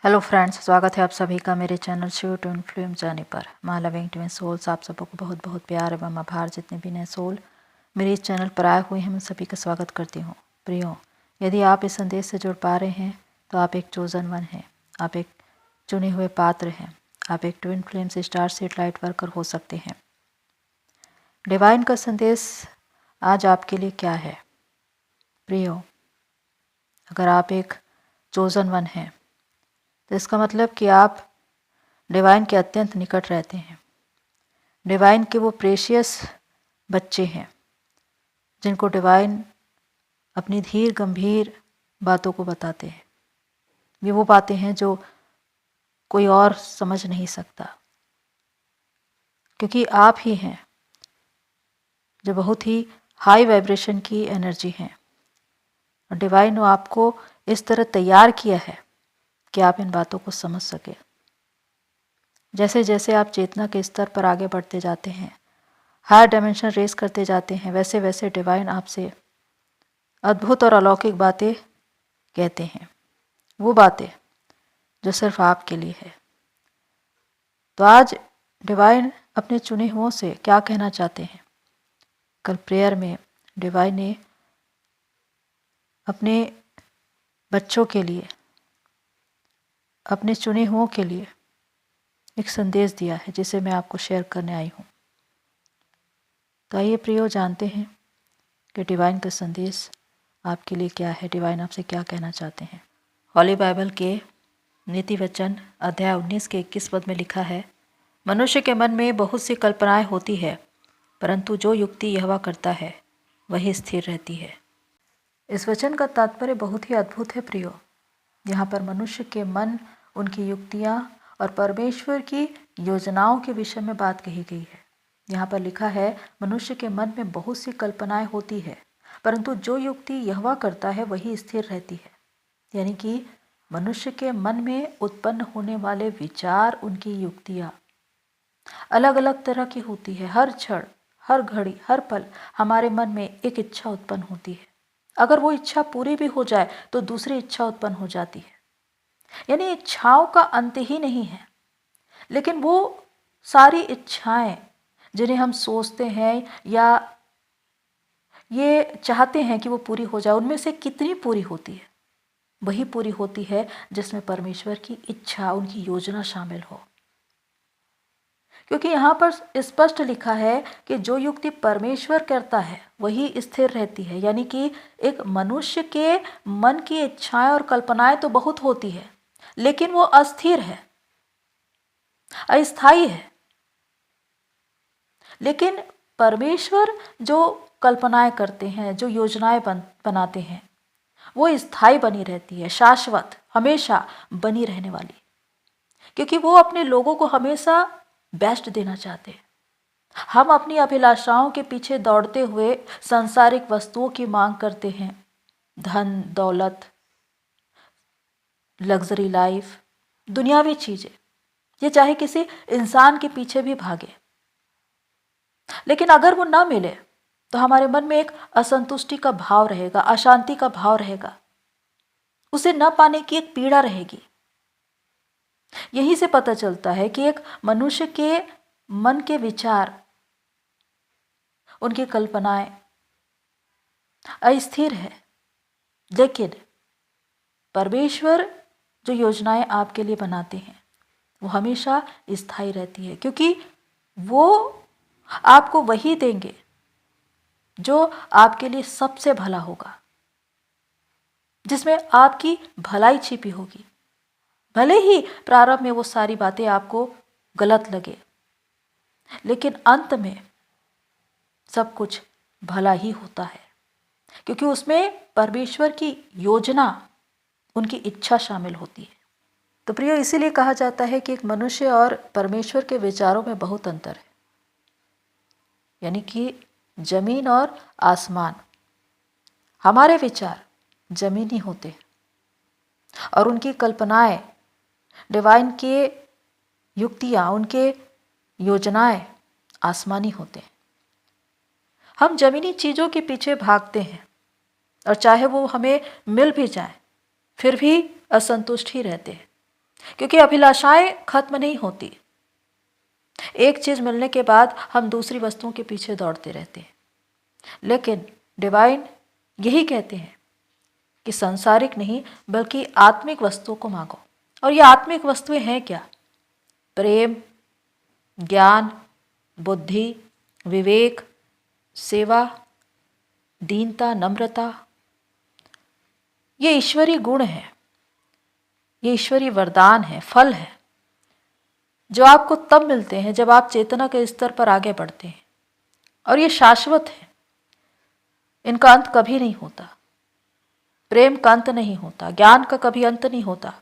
Hello friends, स्वागत है आप सभी का मेरे चैनल शिव टू इन्फ्लुएंस जाने पर। माँ लविंग ट्विन सोल्स, आप सबको बहुत बहुत प्यार एवं आभार। जितने भी नए सोल मेरे इस चैनल पर आए हुए हैं, मैं सभी का स्वागत करती हूँ। प्रियो, यदि आप इस संदेश से जुड़ पा रहे हैं तो आप एक चोजन वन हैं, आप एक चुने हुए पात्र हैं, आप एक twin flames star seed light worker हो सकते हैं। डिवाइन का संदेश आज आपके लिए क्या है? प्रियो, अगर आप एक चोजन वन हैं तो इसका मतलब कि आप डिवाइन के अत्यंत निकट रहते हैं। डिवाइन के वो प्रेशियस बच्चे हैं जिनको डिवाइन अपनी धीर गंभीर बातों को बताते हैं। ये वो बातें हैं जो कोई और समझ नहीं सकता, क्योंकि आप ही हैं जो बहुत ही हाई वाइब्रेशन की एनर्जी हैं। और डिवाइन ने आपको इस तरह तैयार किया है कि आप इन बातों को समझ सके। जैसे जैसे आप चेतना के स्तर पर आगे बढ़ते जाते हैं, हायर डायमेंशन रेस करते जाते हैं, वैसे वैसे डिवाइन आपसे अद्भुत और अलौकिक बातें कहते हैं, वो बातें जो सिर्फ आपके लिए है। तो आज डिवाइन अपने चुने हुओं से क्या कहना चाहते हैं? कल प्रेयर में डिवाइन ने अपने बच्चों के लिए, अपने चुने हुओं के लिए एक संदेश दिया है जिसे मैं आपको शेयर करने आई हूँ। तो आइए प्रियो, जानते हैं कि डिवाइन का संदेश आपके लिए क्या है, डिवाइन आपसे क्या कहना चाहते हैं। हॉली बाइबल के नीति वचन अध्याय 19 के 21 पद में लिखा है, मनुष्य के मन में बहुत सी कल्पनाएं होती है, परंतु जो युक्ति यहोवा करता है वही स्थिर रहती है। इस वचन का तात्पर्य बहुत ही अद्भुत है प्रियो। यहाँ पर मनुष्य के मन, उनकी युक्तियाँ और परमेश्वर की योजनाओं के विषय में बात कही गई है। यहाँ पर लिखा है, मनुष्य के मन में बहुत सी कल्पनाएं होती है, परंतु जो युक्ति यहोवा करता है वही स्थिर रहती है। यानी कि मनुष्य के मन में उत्पन्न होने वाले विचार, उनकी युक्तियाँ अलग अलग तरह की होती है। हर क्षण, हर घड़ी, हर पल हमारे मन में एक इच्छा उत्पन्न होती है। अगर वो इच्छा पूरी भी हो जाए तो दूसरी इच्छा उत्पन्न हो जाती है। यानी इच्छाओं का अंत ही नहीं है। लेकिन वो सारी इच्छाएं जिन्हें हम सोचते हैं या ये चाहते हैं कि वो पूरी हो जाए, उनमें से कितनी पूरी होती है? वही पूरी होती है जिसमें परमेश्वर की इच्छा, उनकी योजना शामिल हो। क्योंकि यहाँ पर स्पष्ट लिखा है कि जो युक्ति परमेश्वर करता है वही स्थिर रहती है। यानी कि एक मनुष्य के मन की इच्छाएं और कल्पनाएं तो बहुत होती है, लेकिन वो अस्थिर है, अस्थायी है। लेकिन परमेश्वर जो कल्पनाएं करते हैं, जो योजनाएं बनाते हैं, वो स्थायी बनी रहती है, शाश्वत, हमेशा बनी रहने वाली। क्योंकि वो अपने लोगों को हमेशा बेस्ट देना चाहते हैं। हम अपनी अभिलाषाओं के पीछे दौड़ते हुए सांसारिक वस्तुओं की मांग करते हैं, धन दौलत, लग्जरी लाइफ, दुनियावी चीजें, ये चाहे किसी इंसान के पीछे भी भागे। लेकिन अगर वो ना मिले तो हमारे मन में एक असंतुष्टि का भाव रहेगा, अशांति का भाव रहेगा, उसे न पाने की एक पीड़ा रहेगी। यहीं से पता चलता है कि एक मनुष्य के मन के विचार, उनकी कल्पनाएं अस्थिर है। लेकिन परमेश्वर जो योजनाएं आपके लिए बनाते हैं वो हमेशा स्थायी रहती है, क्योंकि वो आपको वही देंगे जो आपके लिए सबसे भला होगा, जिसमें आपकी भलाई छिपी होगी। भले ही प्रारंभ में वो सारी बातें आपको गलत लगे, लेकिन अंत में सब कुछ भला ही होता है, क्योंकि उसमें परमेश्वर की योजना, उनकी इच्छा शामिल होती है। तो प्रियो, इसीलिए कहा जाता है कि एक मनुष्य और परमेश्वर के विचारों में बहुत अंतर है। यानी कि जमीन और आसमान। हमारे विचार जमीनी होते हैं और उनकी कल्पनाएं, डिवाइन के युक्तियां, उनके योजनाएं आसमानी होते हैं। हम जमीनी चीजों के पीछे भागते हैं और चाहे वो हमें मिल भी जाए फिर भी असंतुष्ट ही रहते हैं, क्योंकि अभिलाषाएं खत्म नहीं होती। एक चीज मिलने के बाद हम दूसरी वस्तुओं के पीछे दौड़ते रहते हैं, लेकिन डिवाइन यही कहते हैं कि सांसारिक नहीं बल्कि आत्मिक वस्तुओं को मांगो। और ये आत्मिक वस्तुएं हैं क्या? प्रेम, ज्ञान, बुद्धि, विवेक, सेवा, दीनता, नम्रता। ये ईश्वरीय गुण है, ये ईश्वरीय वरदान है, फल है, जो आपको तब मिलते हैं जब आप चेतना के स्तर पर आगे बढ़ते हैं। और ये शाश्वत है, इनका अंत कभी नहीं होता। प्रेम का अंत नहीं होता, ज्ञान का कभी अंत नहीं होता।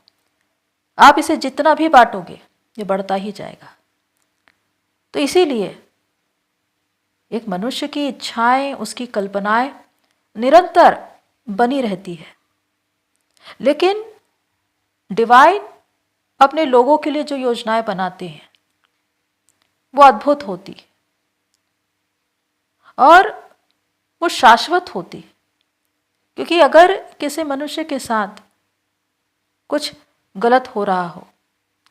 आप इसे जितना भी बांटोगे ये बढ़ता ही जाएगा। तो इसीलिए एक मनुष्य की इच्छाएं, उसकी कल्पनाएं निरंतर बनी रहती है, लेकिन डिवाइन अपने लोगों के लिए जो योजनाएं बनाते हैं वो अद्भुत होती है और वो शाश्वत होती। क्योंकि अगर किसी मनुष्य के साथ कुछ गलत हो रहा हो,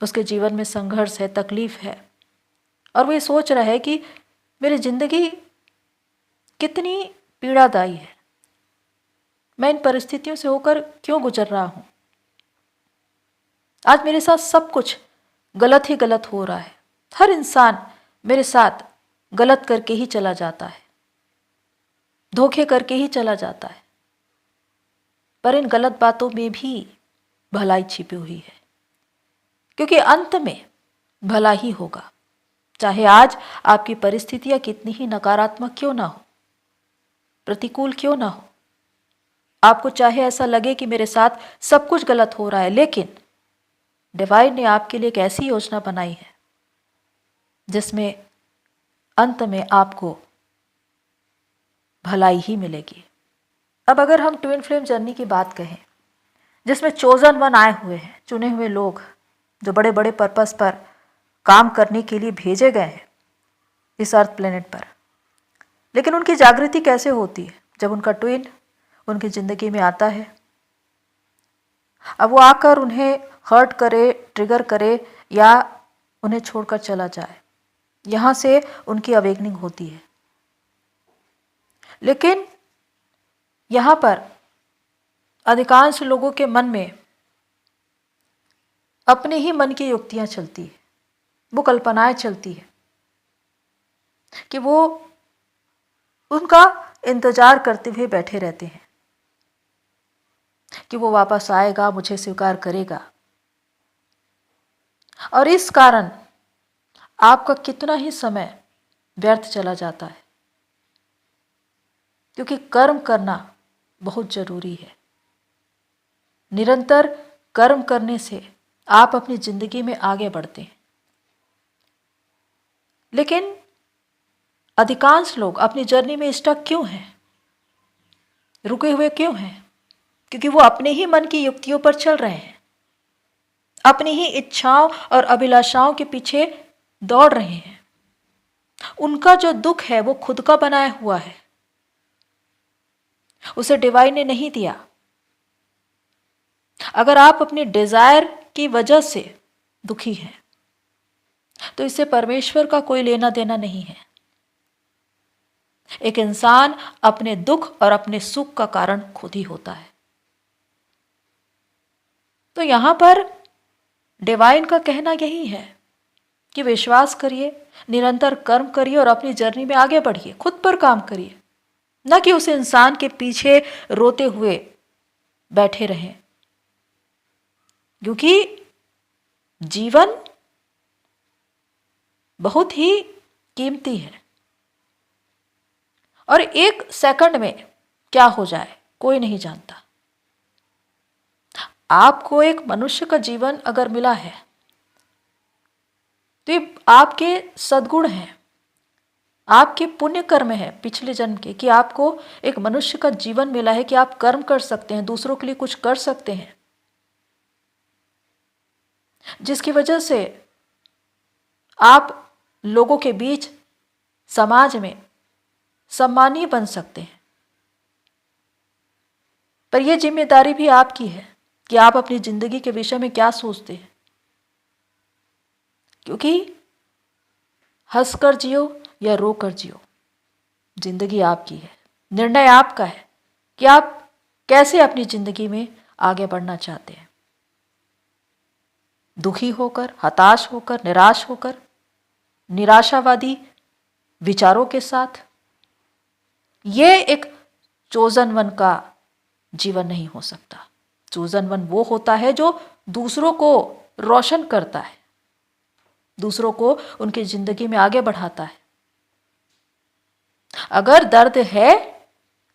उसके जीवन में संघर्ष है, तकलीफ है, और वो ये सोच रहा है कि मेरी जिंदगी कितनी पीड़ादायी है, मैं इन परिस्थितियों से होकर क्यों गुजर रहा हूं, आज मेरे साथ सब कुछ गलत ही गलत हो रहा है, हर इंसान मेरे साथ गलत करके ही चला जाता है, धोखे करके ही चला जाता है। पर इन गलत बातों में भी भलाई छिपी हुई है, क्योंकि अंत में भला ही होगा। चाहे आज आपकी परिस्थितियां कितनी ही नकारात्मक क्यों ना हो, प्रतिकूल क्यों ना हो, आपको चाहे ऐसा लगे कि मेरे साथ सब कुछ गलत हो रहा है, लेकिन डिवाइन ने आपके लिए एक ऐसी योजना बनाई है जिसमें अंत में आपको भलाई ही मिलेगी। अब अगर हम ट्विन फ्लेम जर्नी की बात कहें, जिसमें चोजन वन आए हुए हैं, चुने हुए लोग जो बड़े बड़े पर्पस पर काम करने के लिए भेजे गए हैं इस अर्थ प्लेनेट पर, लेकिन उनकी जागृति कैसे होती है? जब उनका ट्विन उनकी जिंदगी में आता है, अब वो आकर उन्हें हर्ट करे, ट्रिगर करे या उन्हें छोड़कर चला जाए, यहां से उनकी अवेकनिंग होती है। लेकिन यहां पर अधिकांश लोगों के मन में अपने ही मन की युक्तियां चलती है, वो कल्पनाएं चलती है कि वो उनका इंतजार करते हुए बैठे रहते हैं कि वो वापस आएगा, मुझे स्वीकार करेगा। और इस कारण आपका कितना ही समय व्यर्थ चला जाता है, क्योंकि कर्म करना बहुत जरूरी है। निरंतर कर्म करने से आप अपनी जिंदगी में आगे बढ़ते हैं। लेकिन अधिकांश लोग अपनी जर्नी में स्टक क्यों हैं, रुके हुए क्यों हैं? क्योंकि वो अपने ही मन की युक्तियों पर चल रहे हैं, अपनी ही इच्छाओं और अभिलाषाओं के पीछे दौड़ रहे हैं। उनका जो दुख है वो खुद का बनाया हुआ है, उसे डिवाइन ने नहीं दिया। अगर आप अपने डिजायर की वजह से दुखी हैं तो इससे परमेश्वर का कोई लेना देना नहीं है। एक इंसान अपने दुख और अपने सुख का कारण खुद ही होता है। तो यहां पर डिवाइन का कहना यही है कि विश्वास करिए, निरंतर कर्म करिए और अपनी जर्नी में आगे बढ़िए, खुद पर काम करिए, न कि उस इंसान के पीछे रोते हुए बैठे रहें। क्योंकि जीवन बहुत ही कीमती है और एक सेकंड में क्या हो जाए कोई नहीं जानता। आपको एक मनुष्य का जीवन अगर मिला है तो ये आपके सद्गुण हैं, आपके पुण्य कर्म है पिछले जन्म के, कि आपको एक मनुष्य का जीवन मिला है कि आप कर्म कर सकते हैं, दूसरों के लिए कुछ कर सकते हैं, जिसकी वजह से आप लोगों के बीच, समाज में सम्मानीय बन सकते हैं। पर यह जिम्मेदारी भी आपकी है कि आप अपनी जिंदगी के विषय में क्या सोचते हैं, क्योंकि हंसकर जियो या रोकर जियो, जिंदगी आपकी है, निर्णय आपका है कि आप कैसे अपनी जिंदगी में आगे बढ़ना चाहते हैं। दुखी होकर, हताश होकर, निराश होकर, निराशावादी विचारों के साथ, ये एक चोजन वन का जीवन नहीं हो सकता। चोजन वन वो होता है जो दूसरों को रोशन करता है, दूसरों को उनकी जिंदगी में आगे बढ़ाता है। अगर दर्द है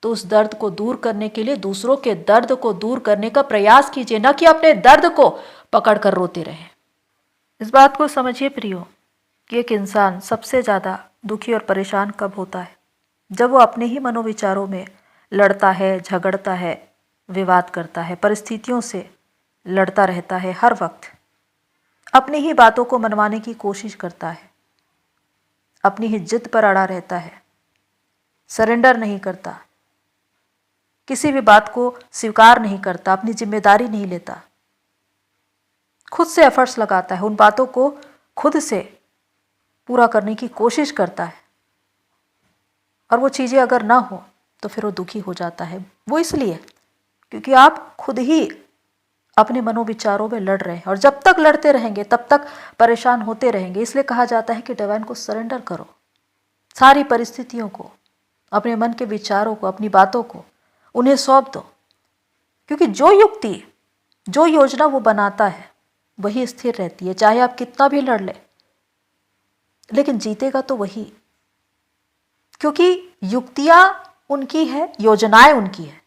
तो उस दर्द को दूर करने के लिए दूसरों के दर्द को दूर करने का प्रयास कीजिए, न कि अपने दर्द को पकड़कर रोते रहें। इस बात को समझिए प्रियो कि एक इंसान सबसे ज्यादा दुखी और परेशान कब होता है? जब वो अपने ही मनोविचारों में लड़ता है, झगड़ता है, विवाद करता है, परिस्थितियों से लड़ता रहता है, हर वक्त अपनी ही बातों को मनवाने की कोशिश करता है, अपनी ही जिद पर अड़ा रहता है, सरेंडर नहीं करता, किसी भी बात को स्वीकार नहीं करता, अपनी जिम्मेदारी नहीं लेता, खुद से एफर्ट्स लगाता है, उन बातों को खुद से पूरा करने की कोशिश करता है, और वो चीज़ें अगर ना हो तो फिर वो दुखी हो जाता है। वो इसलिए क्योंकि आप खुद ही अपने मनोविचारों में लड़ रहे हैं, और जब तक लड़ते रहेंगे तब तक परेशान होते रहेंगे। इसलिए कहा जाता है कि डिवाइन को सरेंडर करो, सारी परिस्थितियों को, अपने मन के विचारों को, अपनी बातों को उन्हें सौंप दो, क्योंकि जो युक्ति, जो योजना वो बनाता है वही स्थिर रहती है। चाहे आप कितना भी लड़ ले, लेकिन जीतेगा तो वही, क्योंकि युक्तियां उनकी है, योजनाएं उनकी है।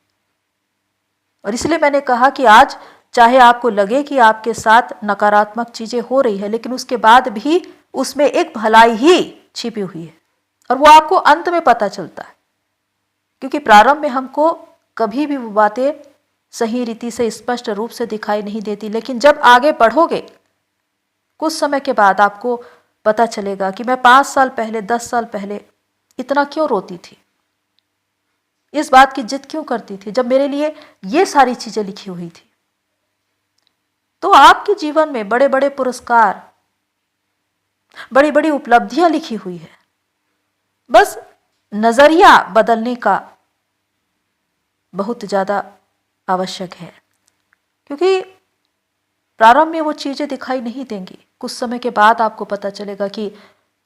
और इसलिए मैंने कहा कि आज चाहे आपको लगे कि आपके साथ नकारात्मक चीजें हो रही है, लेकिन उसके बाद भी उसमें एक भलाई ही छिपी हुई है, और वो आपको अंत में पता चलता है। क्योंकि प्रारंभ में हमको कभी भी वो बातें सही रीति से स्पष्ट रूप से दिखाई नहीं देती, लेकिन जब आगे बढ़ोगे कुछ समय के बाद आपको पता चलेगा कि मैं 5 साल पहले, 10 साल पहले इतना क्यों रोती थी, इस बात की जिद क्यों करती थी, जब मेरे लिए ये सारी चीजें लिखी हुई थी। तो आपके जीवन में बड़े बड़े पुरस्कार, बड़ी बड़ी उपलब्धियां लिखी हुई है। बस नजरिया बदलने का बहुत ज्यादा आवश्यक है, क्योंकि प्रारंभ में वो चीजें दिखाई नहीं देंगी। कुछ समय के बाद आपको पता चलेगा कि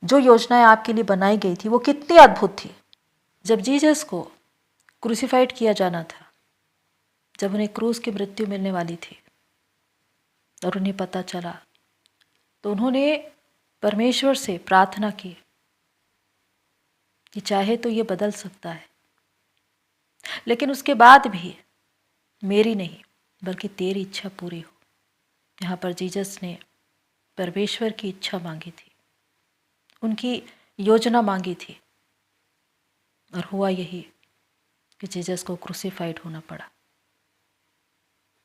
जो योजनाएं आपके लिए बनाई गई थी वो कितनी अद्भुत थी। जब जीसस को क्रूसिफाइड किया जाना था, जब उन्हें क्रूस की मृत्यु मिलने वाली थी और उन्हें पता चला, तो उन्होंने परमेश्वर से प्रार्थना की कि चाहे तो ये बदल सकता है, लेकिन उसके बाद भी मेरी नहीं बल्कि तेरी इच्छा पूरी हो। यहाँ पर जीसस ने परमेश्वर की इच्छा मांगी थी, उनकी योजना मांगी थी, और हुआ यही कि जीसस को क्रूसिफाइड होना पड़ा।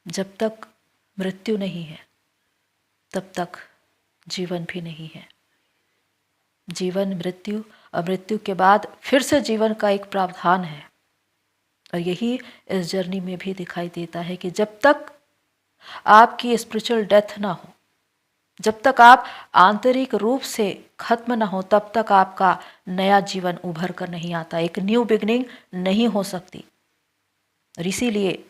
जब तक मृत्यु नहीं है तब तक जीवन भी नहीं है। जीवन, मृत्यु और मृत्यु के बाद फिर से जीवन का एक प्रावधान है, और यही इस जर्नी में भी दिखाई देता है कि जब तक आपकी स्पिरिचुअल डेथ ना हो, जब तक आप आंतरिक रूप से खत्म ना हो, तब तक आपका नया जीवन उभर कर नहीं आता, एक न्यू बिगनिंग नहीं हो सकती। और इसीलिए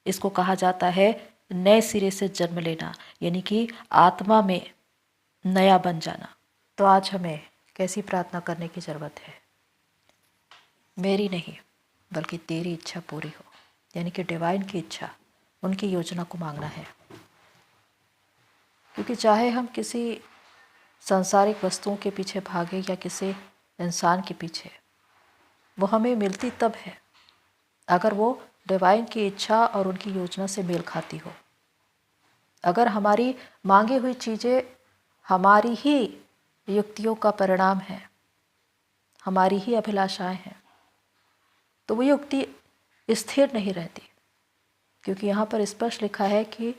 इसको कहा जाता है नए सिरे से जन्म लेना, यानी कि आत्मा में नया बन जाना। तो आज हमें कैसी प्रार्थना करने की जरूरत है? मेरी नहीं बल्कि तेरी इच्छा पूरी हो, यानी कि डिवाइन की इच्छा, उनकी योजना को मांगना है। क्योंकि चाहे हम किसी सांसारिक वस्तुओं के पीछे भागे या किसी इंसान के पीछे, वो हमें मिलती तब है अगर वो डिवाइन की इच्छा और उनकी योजना से मेल खाती हो। अगर हमारी मांगी हुई चीज़ें हमारी ही युक्तियों का परिणाम है, हमारी ही अभिलाषाएं हैं, तो वो युक्ति स्थिर नहीं रहती। क्योंकि यहाँ पर स्पष्ट लिखा है कि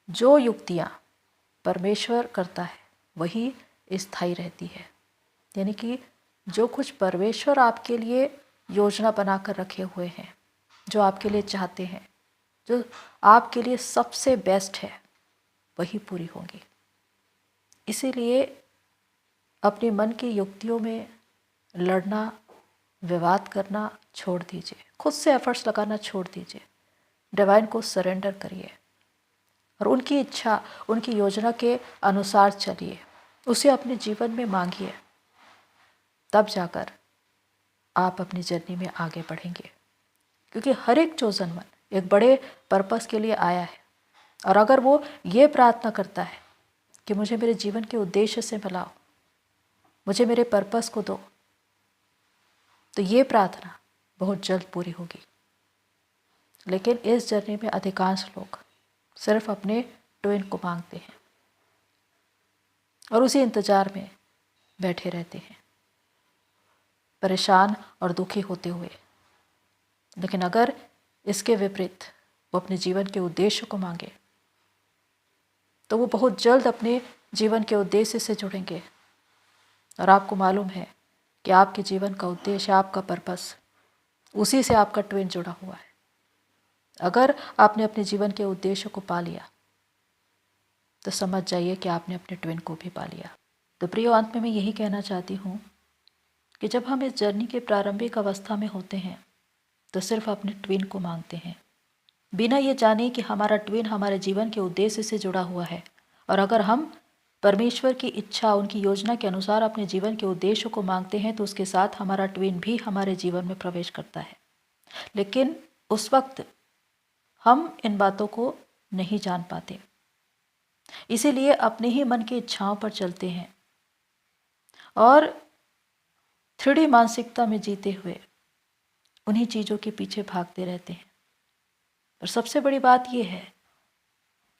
जो युक्तियाँ परमेश्वर करता है वही स्थायी रहती है। यानी कि जो कुछ परमेश्वर आपके लिए योजना बनाकर रखे हुए हैं, जो आपके लिए चाहते हैं, जो आपके लिए सबसे बेस्ट है, वही पूरी होंगी। इसीलिए अपने मन की युक्तियों में लड़ना, विवाद करना छोड़ दीजिए, खुद से एफर्ट्स लगाना छोड़ दीजिए। डिवाइन को सरेंडर करिए और उनकी इच्छा, उनकी योजना के अनुसार चलिए, उसे अपने जीवन में मांगिए। तब जाकर आप अपनी जर्नी में आगे बढ़ेंगे, क्योंकि हर एक चोजन वन एक बड़े पर्पस के लिए आया है। और अगर वो ये प्रार्थना करता है कि मुझे मेरे जीवन के उद्देश्य से मिलाओ, मुझे मेरे पर्पस को दो, तो ये प्रार्थना बहुत जल्द पूरी होगी। लेकिन इस जर्नी में अधिकांश लोग सिर्फ अपने ट्विन को मांगते हैं और उसी इंतजार में बैठे रहते हैं, परेशान और दुखी होते हुए। लेकिन अगर इसके विपरीत वो अपने जीवन के उद्देश्य को मांगे, तो वो बहुत जल्द अपने जीवन के उद्देश्य से जुड़ेंगे। और आपको मालूम है कि आपके जीवन का उद्देश्य, आपका पर्पस, उसी से आपका ट्विन जुड़ा हुआ है। अगर आपने अपने जीवन के उद्देश्य को पा लिया, तो समझ जाइए कि आपने अपने ट्विन को भी पा लिया। तो प्रियो, अंत में मैं यही कहना चाहती हूँ कि जब हम इस जर्नी के प्रारंभिक अवस्था में होते हैं, तो सिर्फ अपने ट्विन को मांगते हैं, बिना ये जाने कि हमारा ट्विन हमारे जीवन के उद्देश्य से जुड़ा हुआ है। और अगर हम परमेश्वर की इच्छा, उनकी योजना के अनुसार अपने जीवन के उद्देश्य को मांगते हैं, तो उसके साथ हमारा ट्विन भी हमारे जीवन में प्रवेश करता है। लेकिन उस वक्त हम इन बातों को नहीं जान पाते, इसीलिए अपने ही मन की इच्छाओं पर चलते हैं और 3D मानसिकता में जीते हुए उन्हीं चीज़ों के पीछे भागते रहते हैं। और सबसे बड़ी बात यह है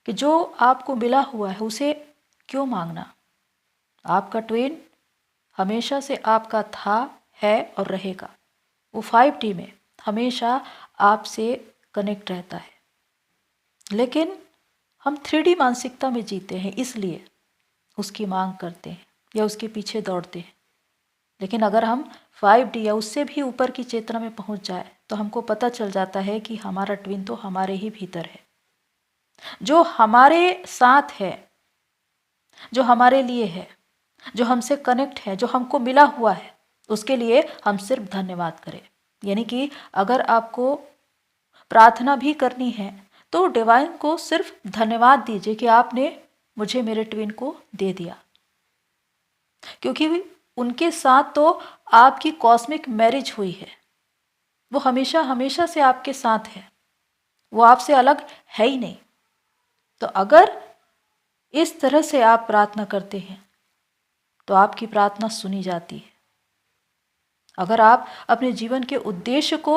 कि जो आपको मिला हुआ है उसे क्यों मांगना। आपका ट्विन हमेशा से आपका था, है और रहेगा। वो 5D में हमेशा आपसे कनेक्ट रहता है। लेकिन हम 3D मानसिकता में जीते हैं, इसलिए उसकी मांग करते हैं या उसके पीछे दौड़ते हैं। लेकिन अगर हम 5D या उससे भी ऊपर की चेतना में पहुंच जाए, तो हमको पता चल जाता है कि हमारा ट्विन तो हमारे ही भीतर है, जो हमारे साथ है, जो हमारे लिए है, जो हमसे कनेक्ट है, जो हमको मिला हुआ है। उसके लिए हम सिर्फ धन्यवाद करें। यानी कि अगर आपको प्रार्थना भी करनी है, तो डिवाइन को सिर्फ धन्यवाद दीजिए कि आपने मुझे मेरे ट्विन को दे दिया, क्योंकि उनके साथ तो आपकी कॉस्मिक मैरिज हुई है। वो हमेशा हमेशा से आपके साथ है, वो आपसे अलग है ही नहीं। तो अगर इस तरह से आप प्रार्थना करते हैं, तो आपकी प्रार्थना सुनी जाती है। अगर आप अपने जीवन के उद्देश्य को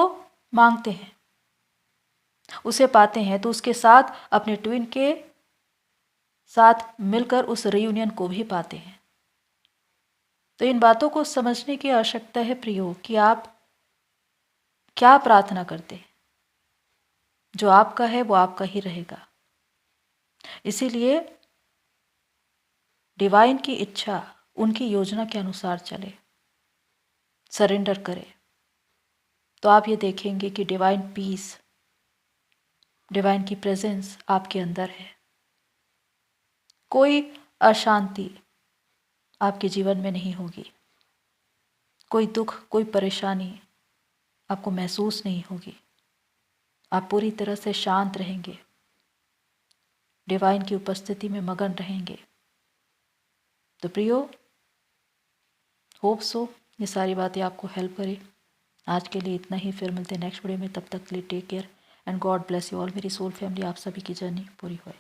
मांगते हैं, उसे पाते हैं, तो उसके साथ अपने ट्विन के साथ मिलकर उस रियूनियन को भी पाते हैं। तो इन बातों को समझने की आवश्यकता है प्रियो, कि आप क्या प्रार्थना करते हैं। जो आपका है वो आपका ही रहेगा। इसीलिए डिवाइन की इच्छा, उनकी योजना के अनुसार चले, सरेंडर करें, तो आप ये देखेंगे कि डिवाइन पीस, डिवाइन की प्रेजेंस आपके अंदर है। कोई अशांति आपके जीवन में नहीं होगी, कोई दुख, कोई परेशानी आपको महसूस नहीं होगी। आप पूरी तरह से शांत रहेंगे, डिवाइन की उपस्थिति में मगन रहेंगे। तो प्रियो, होप सो ये सारी बातें आपको हेल्प करें। आज के लिए इतना ही, फिर मिलते हैं नेक्स्ट वीडियो में। तब तक के लिए take care and God bless you all. मेरी सोल फैमिली, आप सभी की जर्नी पूरी होए।